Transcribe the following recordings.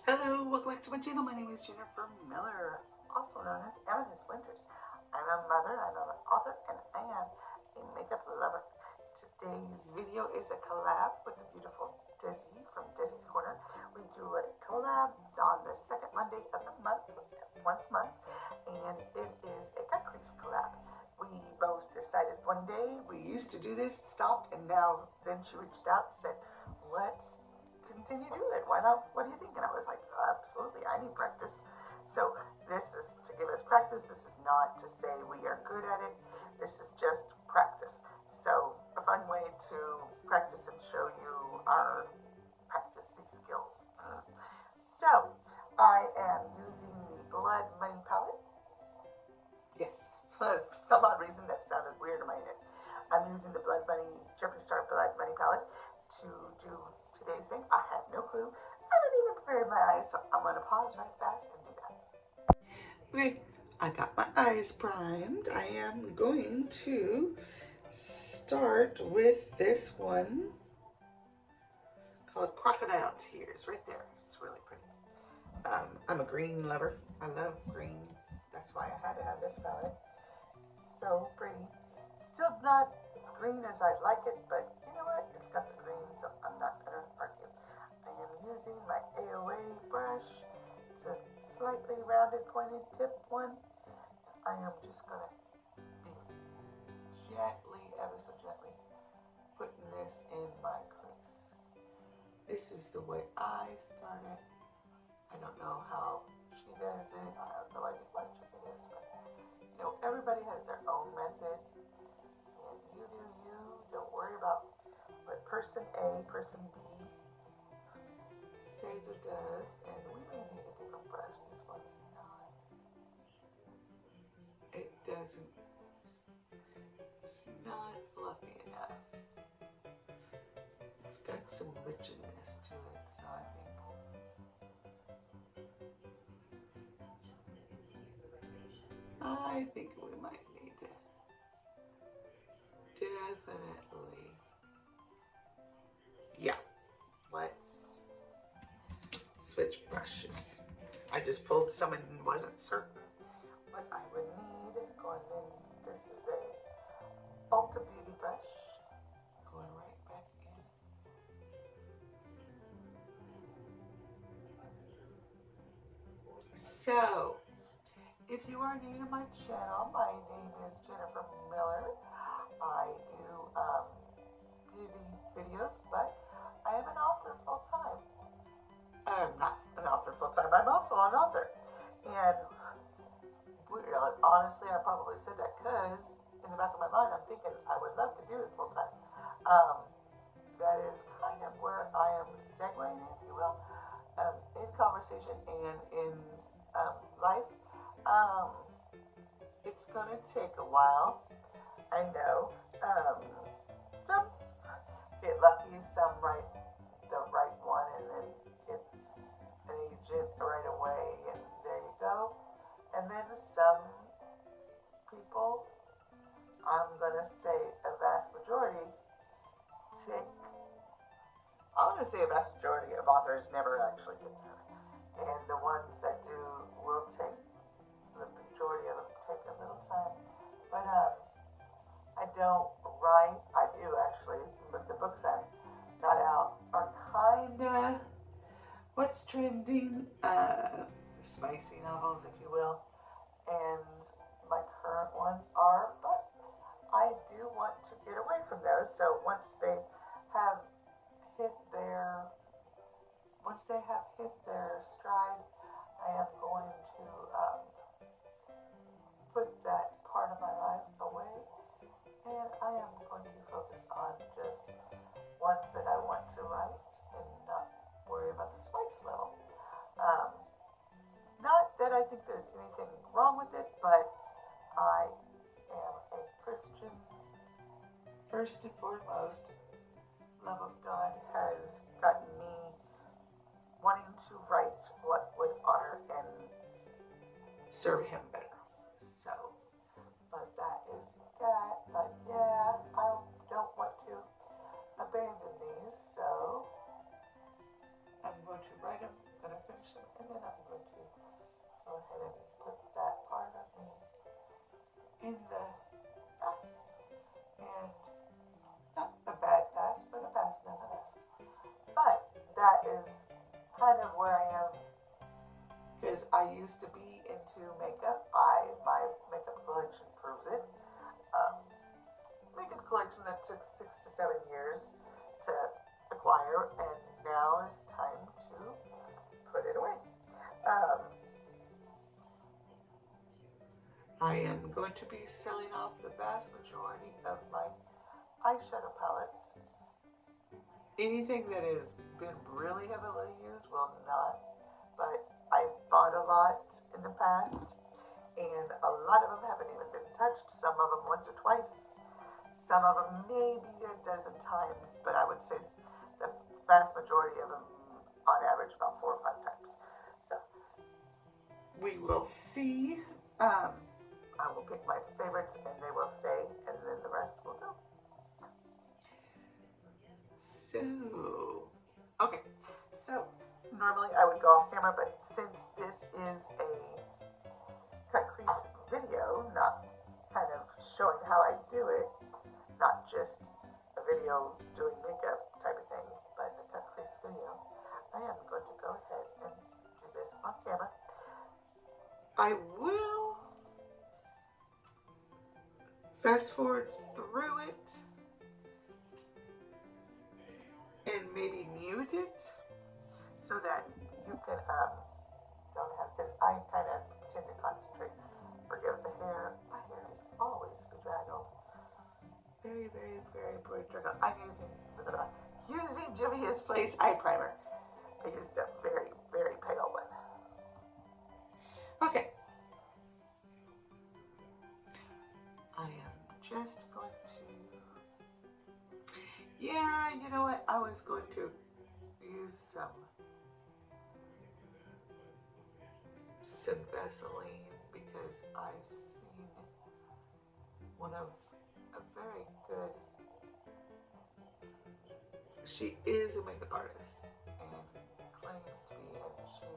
Hello, welcome back to my channel. My name is Jennifer Miller, also known as Amethyst Winters. I'm a mother, I'm an author, and I am a makeup lover. Today's video is a collab with the beautiful Dezi from Dezi's Corner. We do a collab on the second Monday of the month, once a month, and it is a cut crease collab. We both decided one day, we used to do this, stopped, and now then she reached out and said, let's continue doing it. Why not? What do you think? And I was like, absolutely, I need practice. So this is to give us practice. This is not to say we are good at it. This is just practice. So a fun way to practice and show you our practicing skills. So I am using the Blood Money palette. Yes, for some odd reason that sounded weird in my head. I'm using the Blood Money, Jeffree Star Blood Money palette to do today's thing. I have no clue. I haven't even prepared my eyes, so I'm going to pause right fast and do that. Okay, I got my eyes primed. I am going to start with this one called Crocodile Tears, right there. It's really pretty. I'm a green lover. I love green. That's why I had to have this palette. So pretty. Still not as green as I'd like it, but you know what? It's got the green, so I'm not going to argue. I am using my AOA brush. It's a slightly rounded, pointed tip one. I am just going to be gently, ever so gently, putting this in my crease. This is the way I started. I don't know how she does it. I have no idea what trick it is, but you know, everybody has their own method. And you do you. Don't worry about what person A, person B says or does. And we may need a different brush. This one's not. It doesn't. It's not fluffy enough. It's got some richness to it, so I think we might need to definitely, yeah, let's switch brushes. I just pulled some and wasn't certain what I would need going in. This is a Ulta Beauty brush, going right back in. So, if you are new to my channel, my name is Jennifer Miller. I do beauty videos, but I am an author full-time. I'm not an author full-time, I'm also an author. And honestly, I probably said that because in the back of my mind, I'm thinking I would love to do it full-time. That is kind of where I am segueing, if you will, in conversation and in life. It's going to take a while, I know. Some get lucky, some write the right one and then get an agent right away, and there you go. And then some people, I'm going to say a vast majority, I'm going to say a vast majority of authors never actually get through it. And the ones that do will take, the majority of them take a little time. But I don't write, I do actually, but the books I've got out are kinda what's trending, spicy novels, if you will. And my current ones are, but I do want to get away from those. So once they have hit their stride, I am going to put that part of my life away, and I am going to focus on just ones that I want to write and not worry about the spice level. Not that I think there's anything wrong with it, but I am a Christian. First and foremost, love of God has gotten me wanting to write what would honor and serve Him better. So, but that is that. But yeah, I don't want to abandon these, so I'm going to write them, I'm going to finish them ahead and put that part of me in the past. And not a bad past, but a past nonetheless. But that is kind of where I am, because I used to be into makeup. My makeup collection proves it. Makeup collection that took 6 to 7 years to acquire, and now it's time to put it away. I am going to be selling off the vast majority of my eyeshadow palettes. Anything that has been really heavily used will not, but I bought a lot in the past, and a lot of them haven't even been touched. Some of them once or twice, some of them maybe a dozen times, but I would say the vast majority of them, on average, about 4 or 5 times. So we will see. I will pick my favorites, and they will stay, and then the rest will go. So normally I would go off camera, but since this is a cut crease video, not kind of showing how I do it, not just a video doing makeup type of thing, but a cut crease video, I am going to go ahead and do this on camera. I will fast forward through it and maybe mute it so that you can don't have, because I kind of tend to concentrate. Forget the hair. My hair is always bedraggled. Very, very, very bedraggled. I'm using Juvia's Place eye primer. I used a very, very pale one. Okay. I am just going to, yeah, you know what? I was going to use some Vaseline, because I've seen one of a very good, she is a makeup artist and claims to be, and she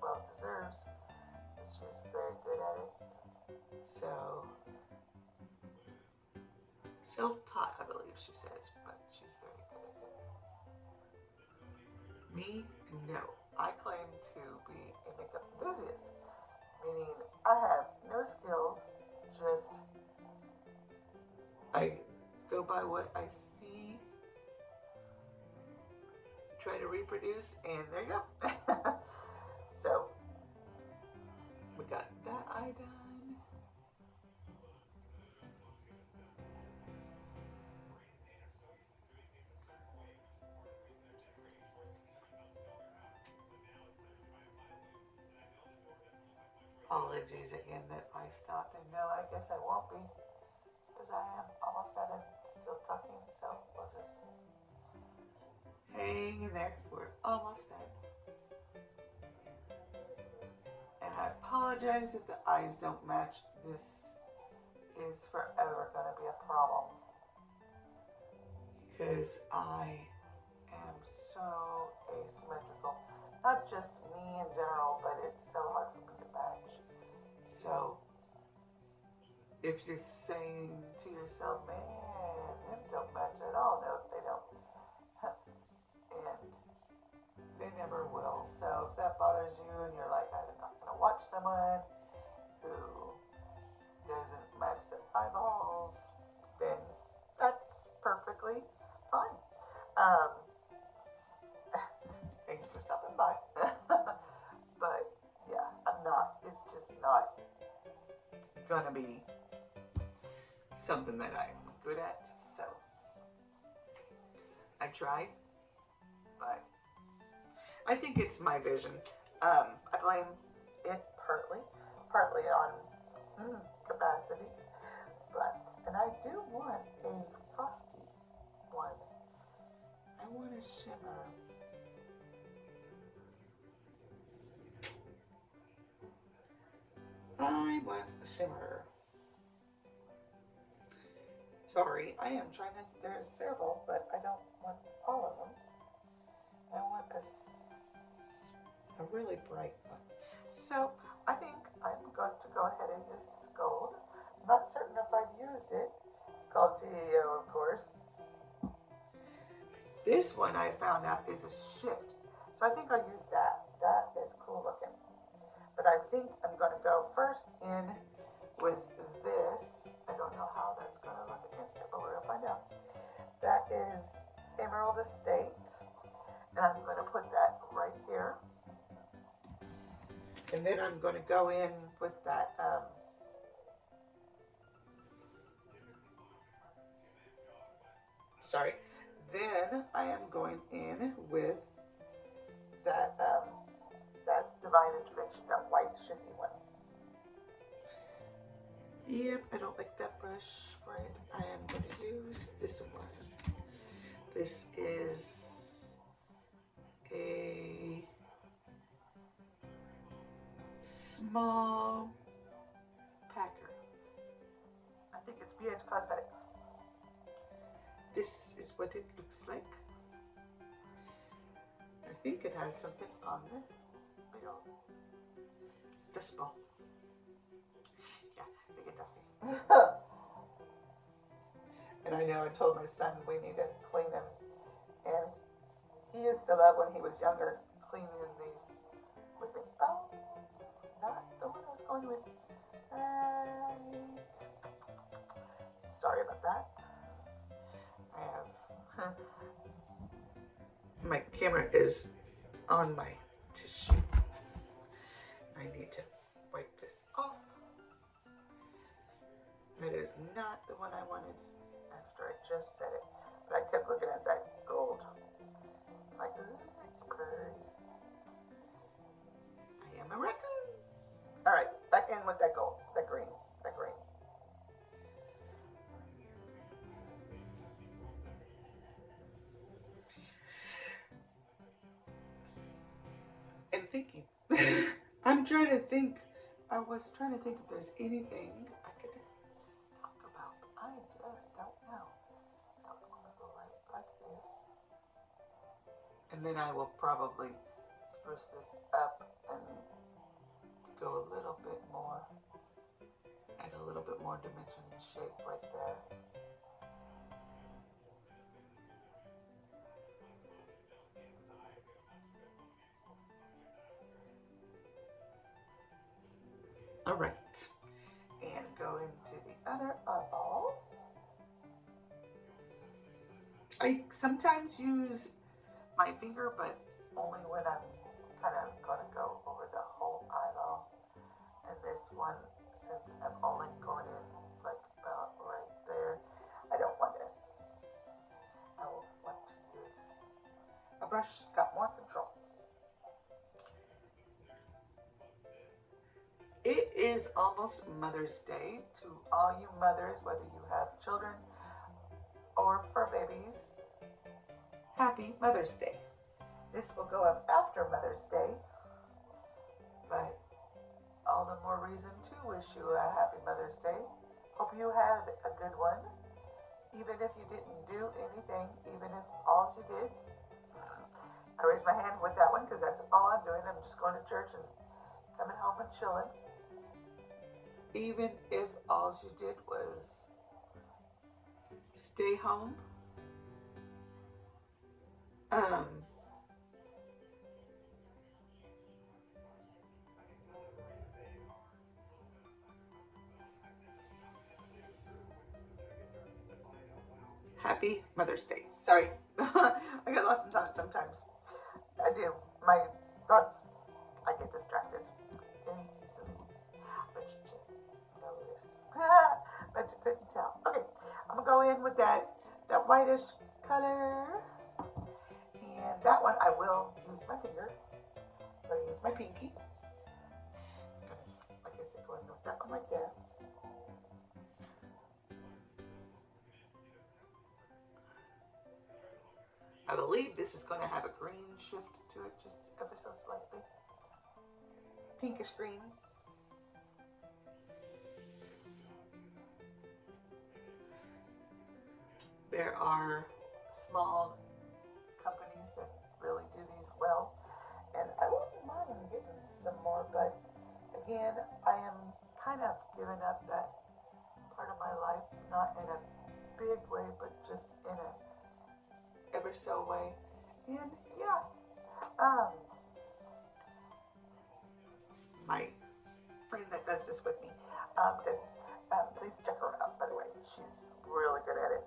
well deserves, because she's very good at it. So self-taught, I believe she says, but she's very good at it. Me, no. I claim to be a makeup enthusiast, meaning I have no skills, just I go by what I see, try to reproduce, and there you go. So we got that eye done. Apologies again that I stopped, and no, I guess I won't be, because I am almost done and still talking, so we'll just hang in there. We're almost done. And I apologize if the eyes don't match. This is forever going to be a problem, because I am so asymmetrical. Not just me in general, but it's so hard for me to match. So if you're saying to yourself, man, them don't match at all, no, they don't. And they never will. So if that bothers you and you're like, I'm not going to watch someone who doesn't match their eyeballs, then that's perfectly fine. Thanks for stopping by. But yeah, it's just not gonna be something that I'm good at, so I tried, but I think it's my vision. I blame it partly on capacities, and I do want a frosty one. I want a shimmer. I want a shimmer. Sorry, I am trying to, there's several, but I don't want all of them. I want a really bright one. So I think I'm going to go ahead and use this gold. Not certain if I've used it. It's called CEO, of course. This one I found out is a shift. So I think I'll use that. That is cool looking. But I think I'm going to go first in with this. I don't know how that's going to look against it, but we're going to find out. That is Emerald Estate. And I'm going to put that right here. And then I'm going to go in with that then I am going in with that that Divine Intervention, that white shifty one. Yep, I don't like that brush for it. I am going to use this one. This is a small packer. I think it's BH Cosmetics. This is what it looks like. I think it has something on the big old dust ball. Yeah, they get dusty. And I know I told my son we need to clean them. And he used to love when he was younger cleaning these with me. Oh, not the one I was going with. Sorry about that. I have my camera is on my tissue. I need to wipe this off. That is not the one I wanted after I just said it. But I kept looking at that gold. I'm like, ooh, it's pretty. I am a raccoon. All right, back in with that gold, that green, that green. And thinking. I'm trying to think. I was trying to think if there's anything I could talk about. I just don't know. So I'm going to go right like this. And then I will probably spruce this up and go a little bit more, add a little bit more dimension and shape right there. All right, and go into the other eyeball. I sometimes use my finger, but only when I'm kind of going to go over the whole eyeball. And this one, since I'm only going in like about right there, I don't want it. I will want to use a brush that's got more control. It is almost Mother's Day. To all you mothers, whether you have children or fur babies, happy Mother's Day. This will go up after Mother's Day, but all the more reason to wish you a happy Mother's Day. Hope you had a good one. Even if you didn't do anything, even if all you did, I raised my hand with that one because that's all I'm doing. I'm just going to church and coming home and chilling. Even if all you did was stay home, happy Mother's Day. Sorry, I get lost in thoughts sometimes. I do. My thoughts, I get distracted very easily. But you didn't notice. But you couldn't tell. Okay, I'm gonna go in with that whitish color. And that one I will use my finger. I'm gonna use my pinky. Like I said, going with that one right there. I believe this is going to have a green shift to it, just ever so slightly. Pinkish green. There are small companies that really do these well, and I wouldn't mind getting some more, but and I am kind of giving up that part of my life, not in a big way, but just in a ever so way. And yeah, my friend that does this with me, Dezi, please check her out, by the way. She's really good at it.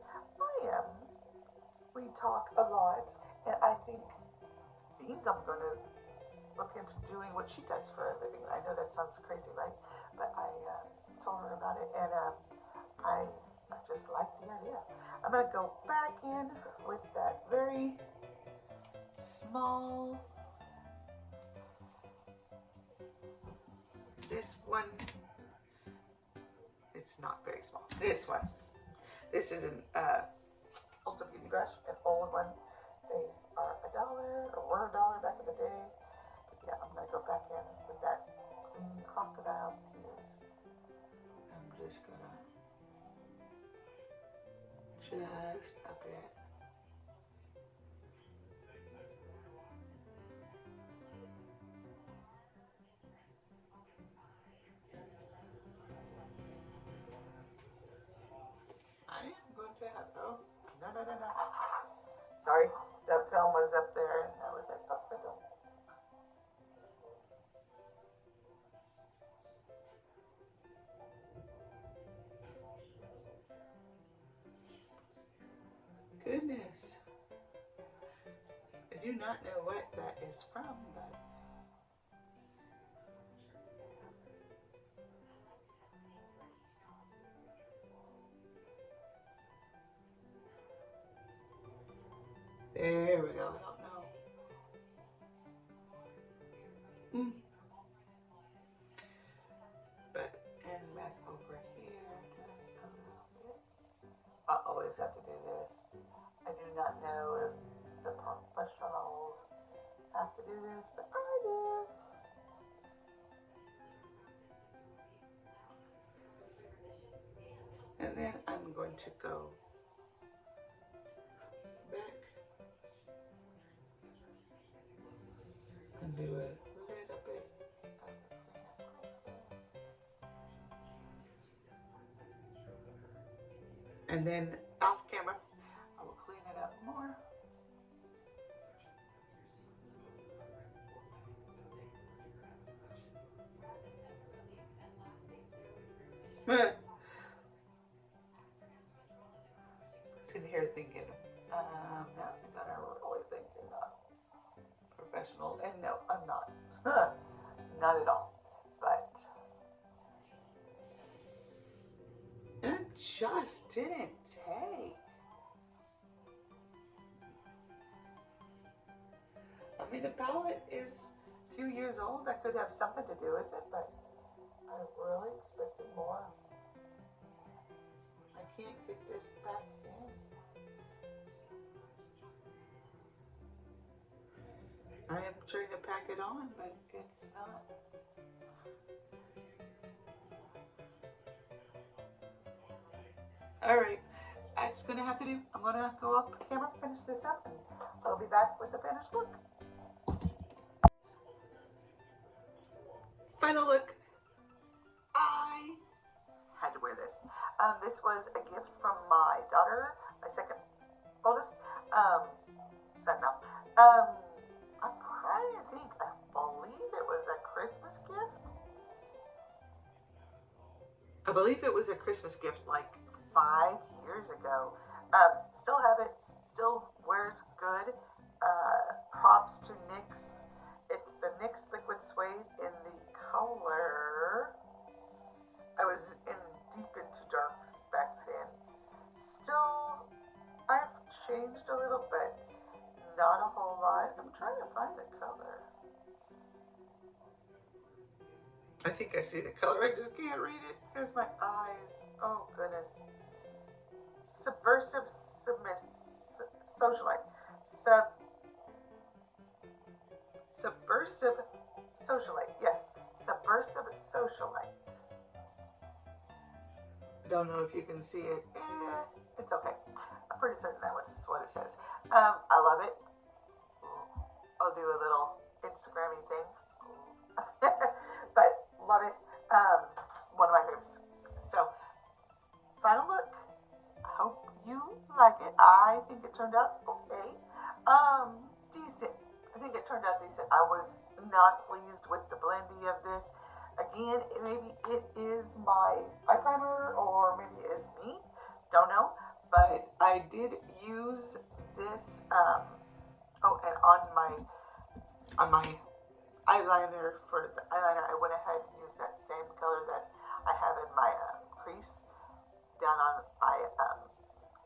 We talk a lot, and I think I'm going to look into doing what she does for a living. I know that sounds crazy, right? But I told her about it, and I just like the idea. I'm going to go back in with that very small, this one, it's not very small. This one. This is an Ulta Beauty brush, an old one. They are $1 or were $1 back in the day. But yeah, I'm gonna go back in with that green crocodile tears. I'm just gonna just a bit. I am going to have, oh, no. Sorry, that film was up there and I was like, oh, I don't. Goodness. I do not know what that is from, but there we go. I don't know. But, and back over here, just a little bit. I always have to do this. I do not know if the professionals have to do this, but I do. And then I'm going to go back and do a little bit of cleanup right there. And then off camera, I will clean it up more. Sitting here thinking, now you're gonna really thinking professional, and no, I'm not. Not at all. But it just didn't take. I mean, the palette is a few years old. That could have something to do with it, but I really expected more. I can't get this back in. I am trying to pack it on, but it's not. All right, that's gonna have to do. I'm gonna go up camera, finish this up, and I'll be back with the finished look. Final look. I had to wear this. This was a gift from my daughter, my second oldest. Son now. I'm trying to think. I believe it was a Christmas gift. I believe it was a Christmas gift like 5 years ago. Still have it. Still wears good. Props to NYX. It's the NYX Liquid Suede in the color. I was deep into darks back then. Still, I've changed a little, but not a whole lot. I'm trying to find the color. I think I see the color. I just can't read it because my eyes. Oh goodness. Subversive socialite. Subversive socialite. Yes, subversive socialite. Don't know if you can see it. It's okay. I'm pretty certain that was what it says. I love it. I'll do a little Instagrammy thing. But love it. I think it turned out okay. Decent. I think it turned out decent. I was not pleased with the blending of this. Again, maybe it is my eye primer or maybe it is me. Don't know. But I did use this. Oh, and on my eyeliner, for the eyeliner, I went ahead and used that same color that I have in my crease down on my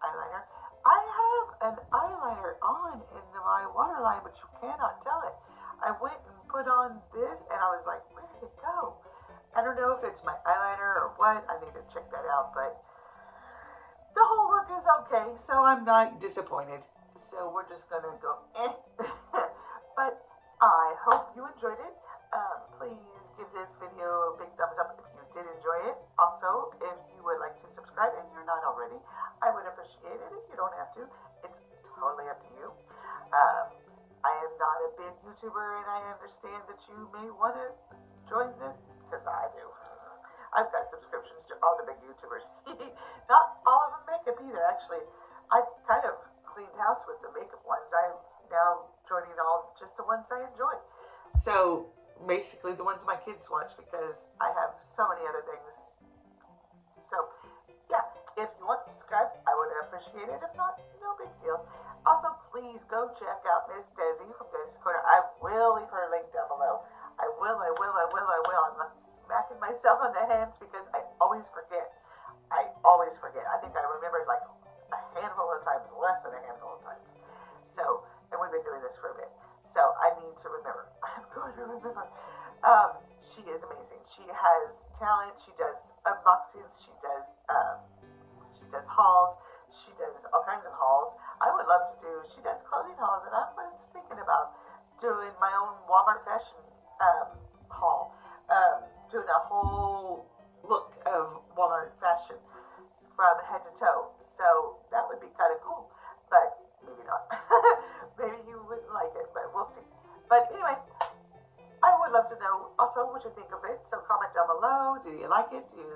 eyeliner. I have an eyeliner on in my waterline, but you cannot tell it. I went and put on this, and I was like, where did it go? I don't know if it's my eyeliner or what. I need to check that out, but the whole look is okay, so I'm not disappointed. So we're just gonna go But I hope you enjoyed it. Please give this video a big thumbs up if you did enjoy it. Also, if you would like to subscribe and you're not already, I would appreciate it. If you don't have to, it's totally up to you. I am not a big YouTuber, and I understand that you may want to join it, because I do. I've got subscriptions to all the big YouTubers. Not all of them makeup either, actually. I kind of cleaned house with the makeup ones. I'm now joining just the ones I enjoy. So basically the ones my kids watch, because I have so many other things. So yeah, if you want to subscribe, I would appreciate it. If not, no big deal. Also, please go check out Miss Dezi from Dezi's Corner. I will leave her link down below. I will. I'm not smacking myself on the hands because I always forget. I think I remembered like a handful of times, less than a handful of times. So, and we've been doing this for a bit. So I need to remember. I'm going to remember. She is amazing. She has talent. She does unboxings. She does hauls. She does all kinds of hauls. I would love to do. She does clothing hauls, and I was thinking about doing my own Walmart fashion haul. Doing a whole look of Walmart fashion from head to toe. So that would be kind of cool, but maybe not. Maybe you wouldn't like it, but we'll see. But anyway, I would love to know also what you think of it. So comment down below. Do you like it? Do you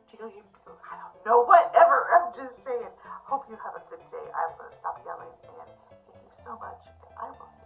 tickle you? I don't know. Whatever. I'm just saying. Hope you have a good day. I'm going to stop yelling, and thank you so much. And I will see